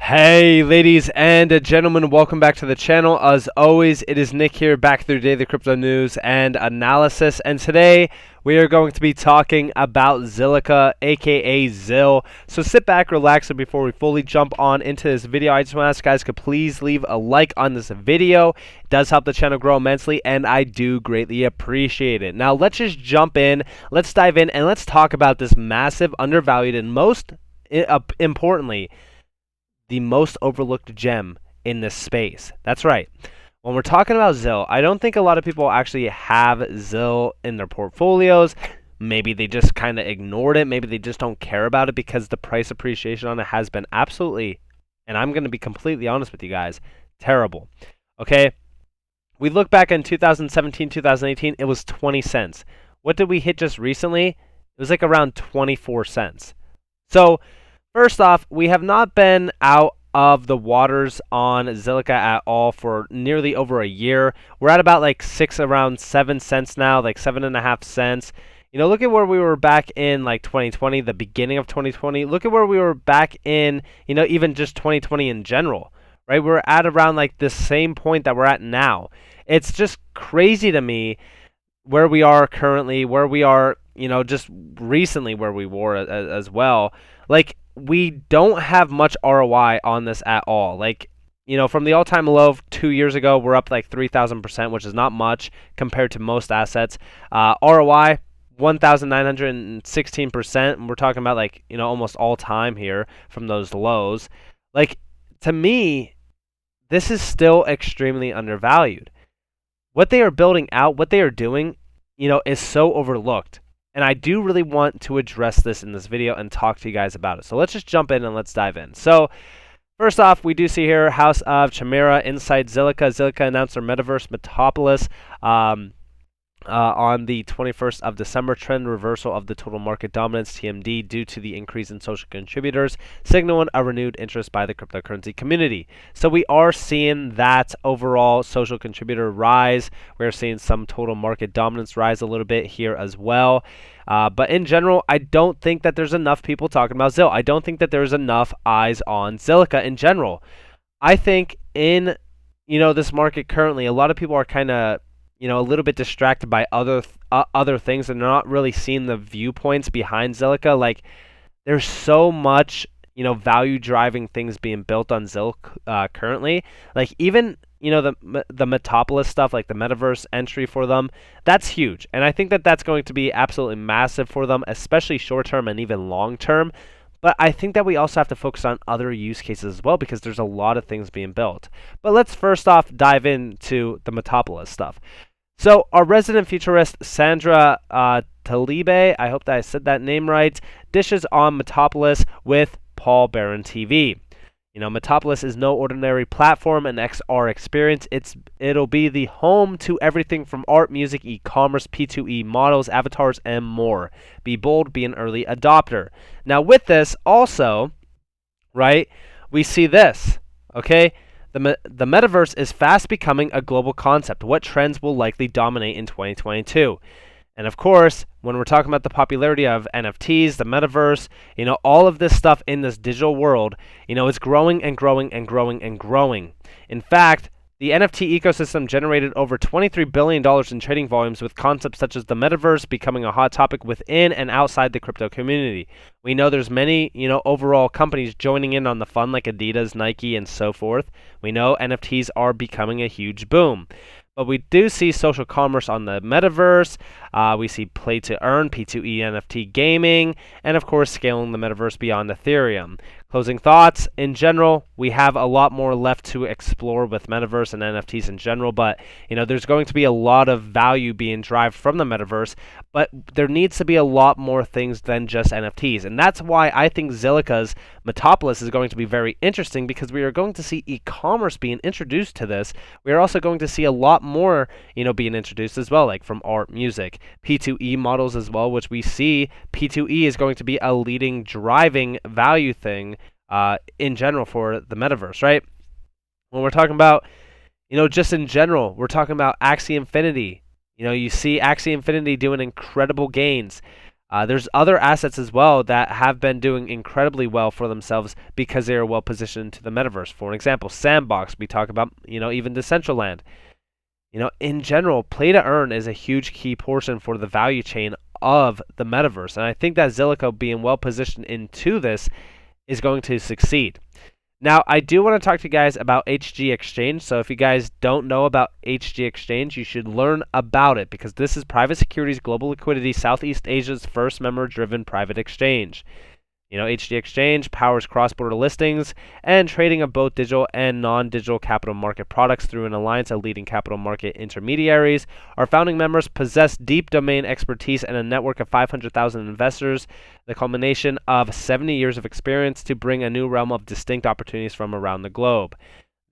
Hey ladies and gentlemen, welcome back to the channel. As always, it is Nick here, back through daily crypto news and analysis, and today we are going to be talking about Zilliqa, aka Zill. So sit back, relax, and before we fully jump on into this video, I just want to ask guys to please leave a like on this video. It does help the channel grow immensely, and I do greatly appreciate it. Now let's just jump in, let's dive in, and let's talk about this massive, undervalued, and most importantly, the most overlooked gem in this space. That's right. When we're talking about Zill, I don't think a lot of people actually have Zill in their portfolios. Maybe they just kind of ignored it. Maybe they just don't care about it because the price appreciation on it has been absolutely, and I'm going to be completely honest with you guys, terrible. Okay? We look back in 2017, 2018, it was 20 cents. What did we hit just recently? It was like around 24 cents. So, first off, we have not been out of the waters on Zilliqa at all for nearly over a year. We're at about like around 7 cents now, like 7.5 cents. You know, look at where we were back in like 2020, the beginning of 2020. Look at where we were back in, you know, even just 2020 in general, right? We're at around like the same point that we're at now. It's just crazy to me where we are currently, where we are, you know, just recently where we were as well. Like, we don't have much ROI on this at all. Like, you know, from the all-time low of 2 years ago, we're up like 3,000%, which is not much compared to most assets. ROI, 1,916%. And we're talking about like, you know, almost all time here from those lows. Like, to me, this is still extremely undervalued. What they are building out, what they are doing, you know, is so overlooked. And I do really want to address this in this video and talk to you guys about it. So let's just jump in and let's dive in. So first off, we do see here House of Chimera inside Zilliqa. Zilliqa announced their metaverse Metropolis on the 21st of December. Trend reversal of the total market dominance, TMD, due to the increase in social contributors, signaling a renewed interest by the cryptocurrency community. So we are seeing that overall social contributor rise. We're seeing some total market dominance rise a little bit here as well. But in general, I don't think that there's enough people talking about Zill. I don't think that there's enough eyes on Zilliqa in general. I think in, you know, this market currently, a lot of people are kind of, you know, a little bit distracted by other things, and they're not really seeing the viewpoints behind Zilliqa. Like, there's so much, you know, value driving things being built on Zill currently. Like, even, you know, the Metropolis stuff, like the metaverse entry for them, that's huge, and I think that that's going to be absolutely massive for them, especially short term and even long term. But I think that we also have to focus on other use cases as well, because there's a lot of things being built. But let's first off dive into the Metropolis stuff. So our resident futurist, Sandra Talibe, I hope that I said that name right, dishes on Metropolis with Paul Barron TV. You know, Metropolis is no ordinary platform and XR experience. It'll be the home to everything from art, music, e-commerce, P2E models, avatars, and more. Be bold, be an early adopter. Now with this also, right, we see this, okay? The metaverse is fast becoming a global concept. What trends will likely dominate in 2022? And of course, when we're talking about the popularity of NFTs, the metaverse, you know, all of this stuff in this digital world, you know, it's growing and growing and growing and growing. In fact, the NFT ecosystem generated over $23 billion in trading volumes, with concepts such as the metaverse becoming a hot topic within and outside the crypto community. We know there's many, you know, overall companies joining in on the fun, like Adidas, Nike, and so forth. We know NFTs are becoming a huge boom. But we do see social commerce on the metaverse. We see play to earn, P2E NFT gaming, and of course scaling the metaverse beyond Ethereum. Closing thoughts, in general, we have a lot more left to explore with metaverse and NFTs in general, but you know, there's going to be a lot of value being derived from the metaverse, but there needs to be a lot more things than just NFTs. And that's why I think Zilliqa's Metropolis is going to be very interesting, because we are going to see e-commerce being introduced to this. We are also going to see a lot more, you know, being introduced as well, like from art, music, P2E models as well, which we see P2E is going to be a leading driving value thing in general for the metaverse, right? When we're talking about, you know, just in general, we're talking about Axie Infinity. You know, you see Axie Infinity doing incredible gains. There's other assets as well that have been doing incredibly well for themselves because they are well positioned to the metaverse. For example, Sandbox, we talk about, even Decentraland. In general, play to earn is a huge key portion for the value chain of the metaverse. And I think that Zilliqa being well positioned into this is going to succeed. Now, I do want to talk to you guys about HG Exchange. So if you guys don't know about HG Exchange, you should learn about it because this is Private Securities Global Liquidity Southeast Asia's first member-driven private exchange. HG Exchange powers cross-border listings and trading of both digital and non-digital capital market products through an alliance of leading capital market intermediaries. Our founding members possess deep domain expertise and a network of 500,000 investors, the culmination of 70 years of experience to bring a new realm of distinct opportunities from around the globe.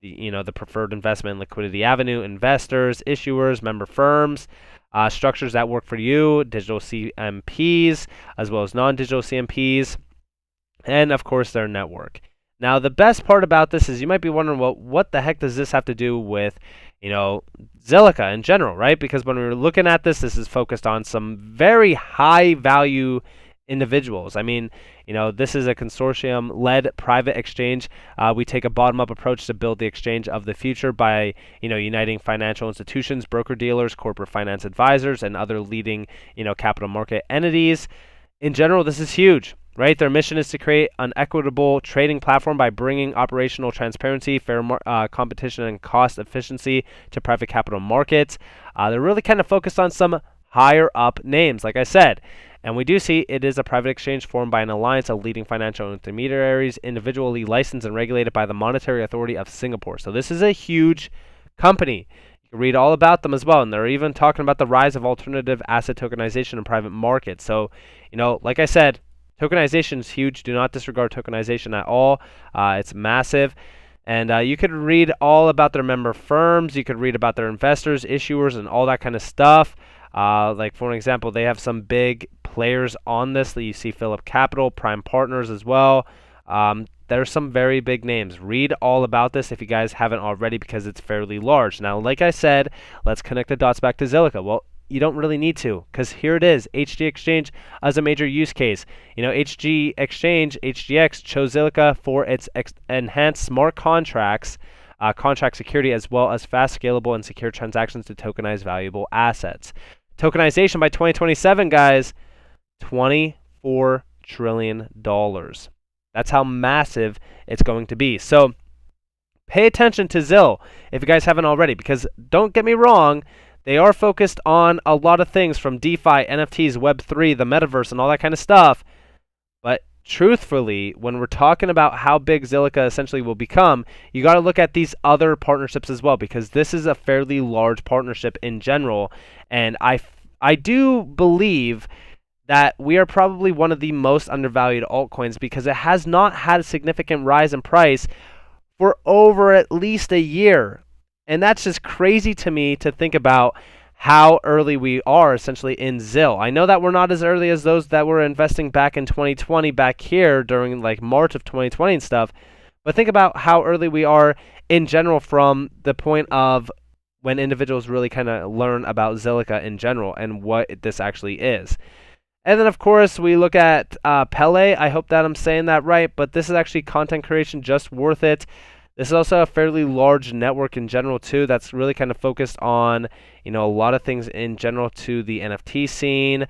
The preferred investment and liquidity avenue, investors, issuers, member firms, structures that work for you, digital CMPs, as well as non-digital CMPs, and of course their network. Now the best part about this is you might be wondering, well, what the heck does this have to do with, Zilliqa in general, right? Because when we're looking at this is focused on some very high value individuals. I mean, this is a consortium-led private exchange. We take a bottom-up approach to build the exchange of the future by, uniting financial institutions, broker-dealers, corporate finance advisors, and other leading, capital market entities. In general, this is huge. Right, their mission is to create an equitable trading platform by bringing operational transparency, fair competition, and cost efficiency to private capital markets. They're really kind of focused on some higher up names, like I said. And we do see it is a private exchange formed by an alliance of leading financial intermediaries, individually licensed and regulated by the Monetary Authority of Singapore. So this is a huge company. You can read all about them as well, and they're even talking about the rise of alternative asset tokenization in private markets. So, like I said, tokenization is huge. Do not disregard tokenization at all. It's massive. And you could read all about their member firms. You could read about their investors, issuers, and all that kind of stuff. Like, for example, they have some big players on this that you see: Phillip Capital, Prime Partners as well. There's some very big names. Read all about this if you guys haven't already because it's fairly large. Now, like I said, let's connect the dots back to Zilliqa. Well, you don't really need to because here it is, HG Exchange as a major use case. HG Exchange, HGX, chose Zilliqa for its enhanced smart contracts, contract security, as well as fast, scalable, and secure transactions to tokenize valuable assets. Tokenization by 2027, guys, $24 trillion. That's how massive it's going to be. So pay attention to Zill if you guys haven't already, because don't get me wrong, they are focused on a lot of things from DeFi, NFTs, Web3, the metaverse, and all that kind of stuff. But truthfully, when we're talking about how big Zilliqa essentially will become, you got to look at these other partnerships as well, because this is a fairly large partnership in general. And I do believe that we are probably one of the most undervalued altcoins because it has not had a significant rise in price for over at least a year. And that's just crazy to me to think about how early we are essentially in Zill. I know that we're not as early as those that were investing back in 2020 back here during like March of 2020 and stuff. But think about how early we are in general from the point of when individuals really kind of learn about Zilliqa in general and what this actually is. And then, of course, we look at Pele. I hope that I'm saying that right, but this is actually content creation just worth it. This is also a fairly large network in general, too, that's really kind of focused on, a lot of things in general to the NFT scene.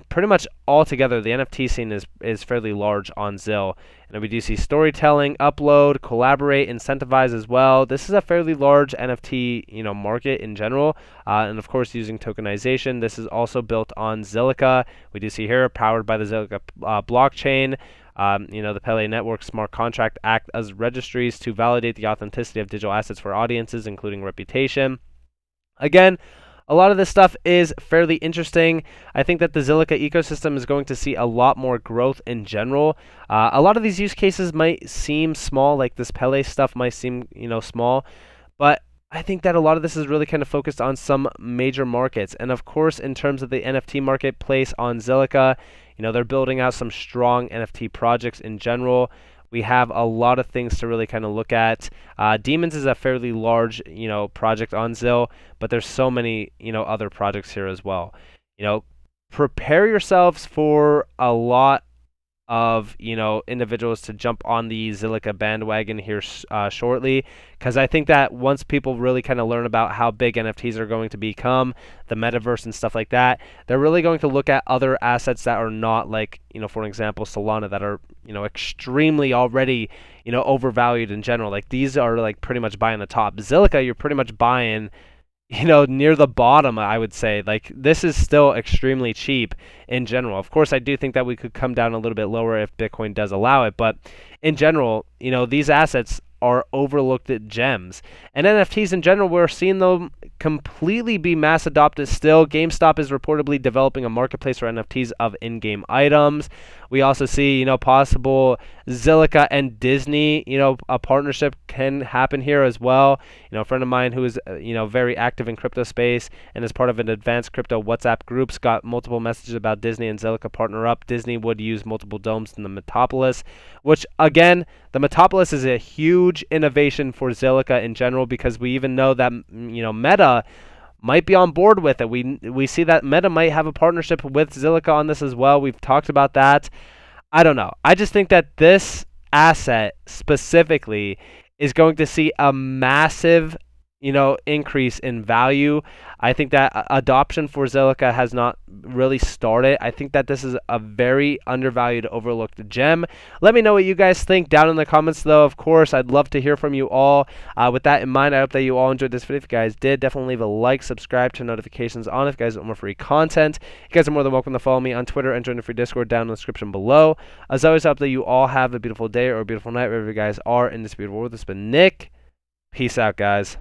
Pretty much altogether, the NFT scene is fairly large on Zill. And we do see storytelling, upload, collaborate, incentivize as well. This is a fairly large NFT, market in general. And of course, using tokenization. This is also built on Zilliqa. We do see here, powered by the Zilliqa blockchain. The Pele Network Smart Contract act as registries to validate the authenticity of digital assets for audiences, including reputation. Again, a lot of this stuff is fairly interesting. I think that the Zilliqa ecosystem is going to see a lot more growth in general. A lot of these use cases might seem small, like this Pele stuff might seem, small, but I think that a lot of this is really kind of focused on some major markets. And of course, in terms of the NFT marketplace on Zilliqa, they're building out some strong NFT projects in general. We have a lot of things to really kind of look at. Demons is a fairly large, project on Zill, but there's so many, other projects here as well. prepare yourselves for a lot of individuals to jump on the Zilliqa bandwagon here shortly, because I think that once people really kind of learn about how big NFTs are going to become, the metaverse and stuff like that, they're really going to look at other assets that are not like, for example, Solana, that are extremely already overvalued in general. Like, these are like pretty much buying the top. Zilliqa, you're pretty much buying near the bottom, I would say. Like, this is still extremely cheap in general. Of course, I do think that we could come down a little bit lower if Bitcoin does allow it, but in general, these assets are overlooked gems. And NFTs in general, we're seeing them completely be mass adopted still. GameStop is reportedly developing a marketplace for NFTs of in-game items. We also see, possible Zilliqa and Disney, a partnership can happen here as well. A friend of mine who is, very active in crypto space and is part of an advanced crypto WhatsApp groups got multiple messages about Disney and Zilliqa partner up. Disney would use multiple domes in the Metropolis, which again, the Metropolis is a huge innovation for Zilliqa in general, because we even know that, Meta might be on board with it. We see that Meta might have a partnership with Zilliqa on this as well. We've talked about that. I don't know. I just think that this asset specifically is going to see a massive, increase in value. I think that adoption for Zilliqa has not really started. I think that this is a very undervalued, overlooked gem. Let me know what you guys think down in the comments, though. Of course, I'd love to hear from you all. With that in mind, I hope that you all enjoyed this video. If you guys did, definitely leave a like, subscribe, turn notifications on if you guys want more free content. You guys are more than welcome to follow me on Twitter and join the free Discord down in the description below. As always, I hope that you all have a beautiful day or a beautiful night wherever you guys are in this beautiful world. This has been Nick. Peace out, guys.